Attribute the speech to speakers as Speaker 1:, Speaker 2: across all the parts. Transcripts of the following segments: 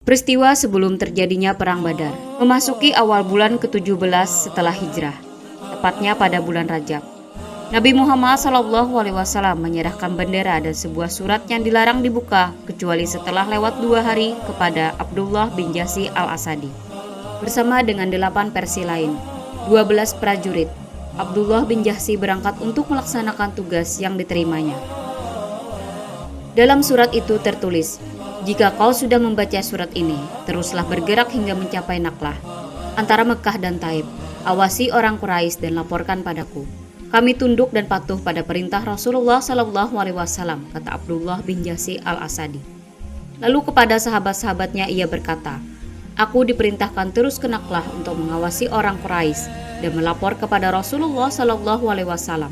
Speaker 1: Peristiwa sebelum terjadinya Perang Badar. Memasuki awal bulan ke-17 setelah hijrah, tepatnya pada bulan Rajab, Nabi Muhammad SAW menyerahkan bendera dan sebuah surat yang dilarang dibuka kecuali setelah lewat 2 hari kepada Abdullah bin Jahsy al-Asadi. Bersama dengan 8 Persi lain, 12 prajurit, Abdullah bin Jahsy berangkat untuk melaksanakan tugas yang diterimanya. Dalam surat itu tertulis, "Jika kau sudah membaca surat ini, teruslah bergerak hingga mencapai Naklah, antara Mekah dan Taib. Awasi orang Quraisy dan laporkan padaku. Kami tunduk dan patuh pada perintah Rasulullah SAW," kata Abdullah bin Jahsy al-Asadi. Lalu kepada sahabat-sahabatnya ia berkata, "Aku diperintahkan terus ke Naklah untuk mengawasi orang Quraisy dan melapor kepada Rasulullah SAW.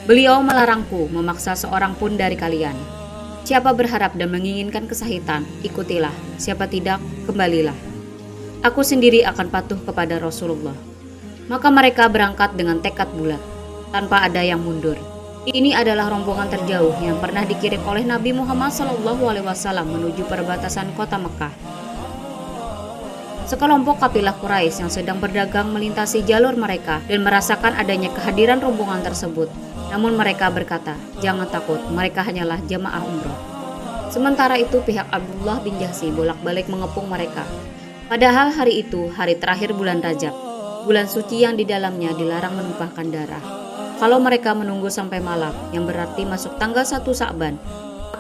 Speaker 1: Beliau melarangku memaksa seorang pun dari kalian. Siapa berharap dan menginginkan kesahitan, ikutilah. Siapa tidak, kembalilah. Aku sendiri akan patuh kepada Rasulullah." Maka mereka berangkat dengan tekad bulat, tanpa ada yang mundur. Ini adalah rombongan terjauh yang pernah dikirim oleh Nabi Muhammad SAW menuju perbatasan kota Mekah. Sekelompok kabilah Quraisy yang sedang berdagang melintasi jalur mereka dan merasakan adanya kehadiran rombongan tersebut. Namun mereka berkata, "Jangan takut, mereka hanyalah jamaah umroh." Sementara itu pihak Abdullah bin Jahsy bolak-balik mengepung mereka. Padahal hari itu hari terakhir bulan Rajab, bulan suci yang di dalamnya dilarang menumpahkan darah. Kalau mereka menunggu sampai malam, yang berarti masuk tanggal 1 Sa'ban,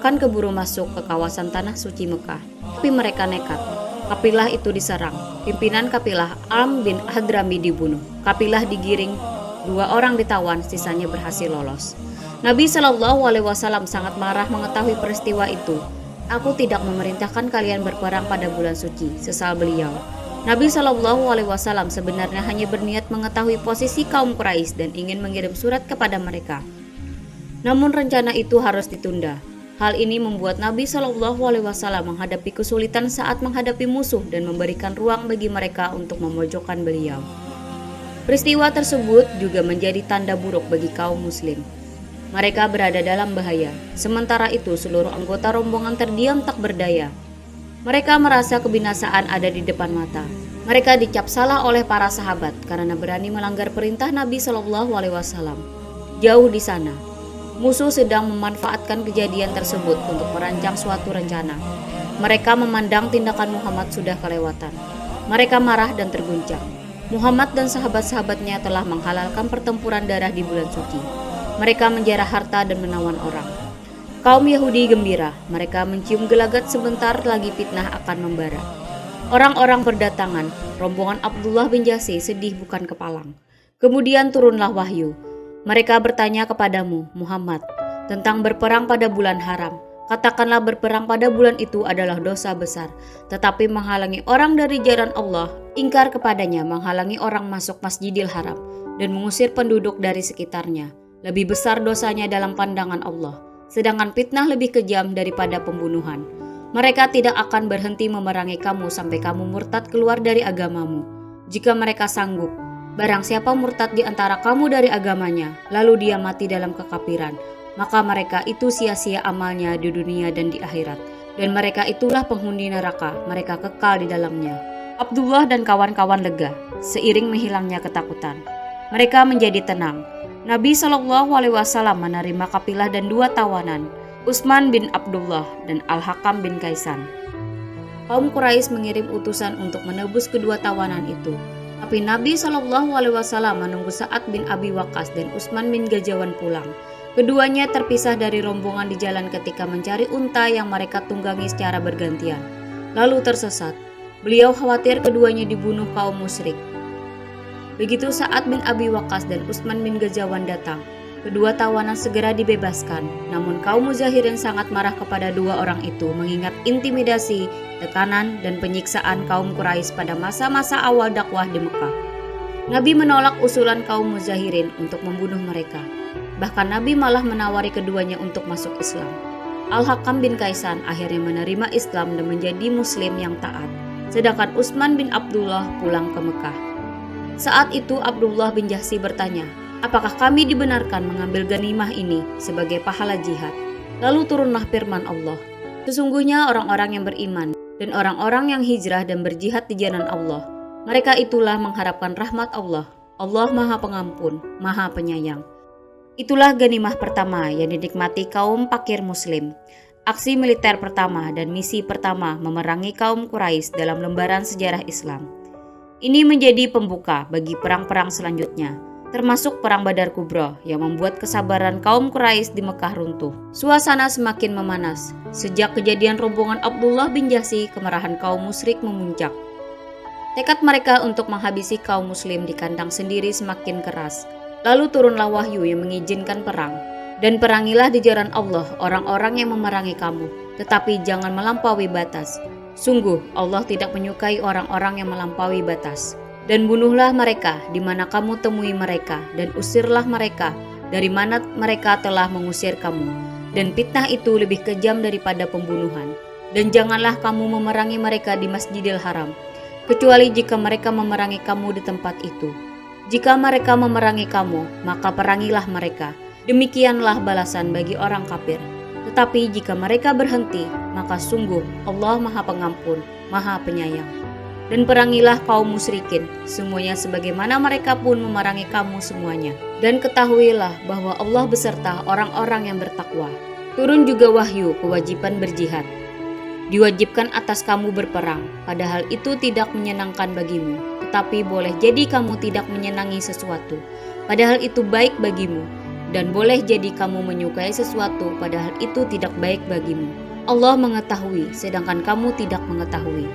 Speaker 1: akan keburu masuk ke kawasan tanah suci Mekah. Tapi mereka nekat. Kapilah itu diserang. Pimpinan kapilah Am bin Hadrami dibunuh. Kapilah digiring, 2 orang ditawan, sisanya berhasil lolos. Nabi SAW sangat marah mengetahui peristiwa itu. "Aku tidak memerintahkan kalian berperang pada bulan suci," sesal beliau. Nabi SAW sebenarnya hanya berniat mengetahui posisi kaum Quraisy dan ingin mengirim surat kepada mereka. Namun rencana itu harus ditunda. Hal ini membuat Nabi SAW menghadapi kesulitan saat menghadapi musuh dan memberikan ruang bagi mereka untuk memojokkan beliau. Peristiwa tersebut juga menjadi tanda buruk bagi kaum muslim. Mereka berada dalam bahaya. Sementara itu seluruh anggota rombongan terdiam tak berdaya. Mereka merasa kebinasaan ada di depan mata. Mereka dicap salah oleh para sahabat karena berani melanggar perintah Nabi SAW. Jauh di sana, musuh sedang memanfaatkan kejadian tersebut untuk merancang suatu rencana. Mereka memandang tindakan Muhammad sudah kelewatan. Mereka marah dan terguncang. Muhammad dan sahabat-sahabatnya telah menghalalkan pertempuran darah di bulan suci. Mereka menjarah harta dan menawan orang. Kaum Yahudi gembira, mereka mencium gelagat sebentar lagi fitnah akan membara. Orang-orang berdatangan, rombongan Abdullah bin Jahsy sedih bukan kepalang. Kemudian turunlah wahyu. Mereka bertanya kepadamu, Muhammad, tentang berperang pada bulan haram. Katakanlah berperang pada bulan itu adalah dosa besar, tetapi menghalangi orang dari jalan Allah, ingkar kepadanya menghalangi orang masuk Masjidil Haram, dan mengusir penduduk dari sekitarnya. Lebih besar dosanya dalam pandangan Allah. Sedangkan fitnah lebih kejam daripada pembunuhan. Mereka tidak akan berhenti memerangi kamu sampai kamu murtad keluar dari agamamu. Jika mereka sanggup, barang siapa murtad di antara kamu dari agamanya, lalu dia mati dalam kekafiran, maka mereka itu sia-sia amalnya di dunia dan di akhirat. Dan mereka itulah penghuni neraka, mereka kekal di dalamnya. Abdullah dan kawan-kawan lega, seiring menghilangnya ketakutan. Mereka menjadi tenang. Nabi SAW menerima kapilah dan 2 tawanan, Utsman bin Abdullah dan Al-Hakam bin Kaisan. Kaum Quraisy mengirim utusan untuk menebus kedua tawanan itu. Tapi Nabi SAW menunggu Sa'ad bin Abi Waqqas dan Utsman bin Gazawan pulang. Keduanya terpisah dari rombongan di jalan ketika mencari unta yang mereka tunggangi secara bergantian. Lalu tersesat. Beliau khawatir keduanya dibunuh kaum musyrik. Begitu Sa'ad bin Abi Waqqas dan Utsman bin Gazawan datang, kedua tawanan segera dibebaskan. Namun kaum Muzahirin sangat marah kepada 2 orang itu mengingat intimidasi, tekanan, dan penyiksaan kaum Quraisy pada masa-masa awal dakwah di Mekah. Nabi menolak usulan kaum Muzahirin untuk membunuh mereka. Bahkan Nabi malah menawari keduanya untuk masuk Islam. Al-Hakam bin Kaisan akhirnya menerima Islam dan menjadi muslim yang taat. Sedangkan Utsman bin Abdullah pulang ke Mekah. Saat itu Abdullah bin Jahsy bertanya, "Apakah kami dibenarkan mengambil ganimah ini sebagai pahala jihad?" Lalu turunlah firman Allah, "Sesungguhnya orang-orang yang beriman dan orang-orang yang hijrah dan berjihad di jalan Allah. Mereka itulah mengharapkan rahmat Allah. Allah Maha Pengampun, Maha Penyayang. Itulah ganimah pertama yang dinikmati kaum fakir Muslim. Aksi militer pertama dan misi pertama memerangi kaum Quraisy dalam lembaran sejarah Islam. Ini menjadi pembuka bagi perang-perang selanjutnya, termasuk Perang Badar Kubra yang membuat kesabaran kaum Quraisy di Mekah runtuh. Suasana semakin memanas. Sejak kejadian rombongan Abdullah bin Jahsy, kemarahan kaum musyrik memuncak. Tekad mereka untuk menghabisi kaum muslim di kandang sendiri semakin keras. Lalu turunlah wahyu yang mengizinkan perang. Dan perangilah di jalan Allah orang-orang yang memerangi kamu, tetapi jangan melampaui batas. Sungguh Allah tidak menyukai orang-orang yang melampaui batas. Dan bunuhlah mereka di mana kamu temui mereka, dan usirlah mereka dari mana mereka telah mengusir kamu. Dan fitnah itu lebih kejam daripada pembunuhan. Dan janganlah kamu memerangi mereka di Masjidil Haram, kecuali jika mereka memerangi kamu di tempat itu. Jika mereka memerangi kamu, maka perangilah mereka. Demikianlah balasan bagi orang kafir. Tetapi jika mereka berhenti, maka sungguh Allah Maha Pengampun, Maha Penyayang. Dan perangilah kaum musyrikin, semuanya sebagaimana mereka pun memerangi kamu semuanya. Dan ketahuilah bahwa Allah beserta orang-orang yang bertakwa. Turun juga wahyu kewajiban berjihad. Diwajibkan atas kamu berperang, padahal itu tidak menyenangkan bagimu. Tetapi boleh jadi kamu tidak menyenangi sesuatu, padahal itu baik bagimu. Dan boleh jadi kamu menyukai sesuatu, padahal itu tidak baik bagimu. Allah mengetahui, sedangkan kamu tidak mengetahui.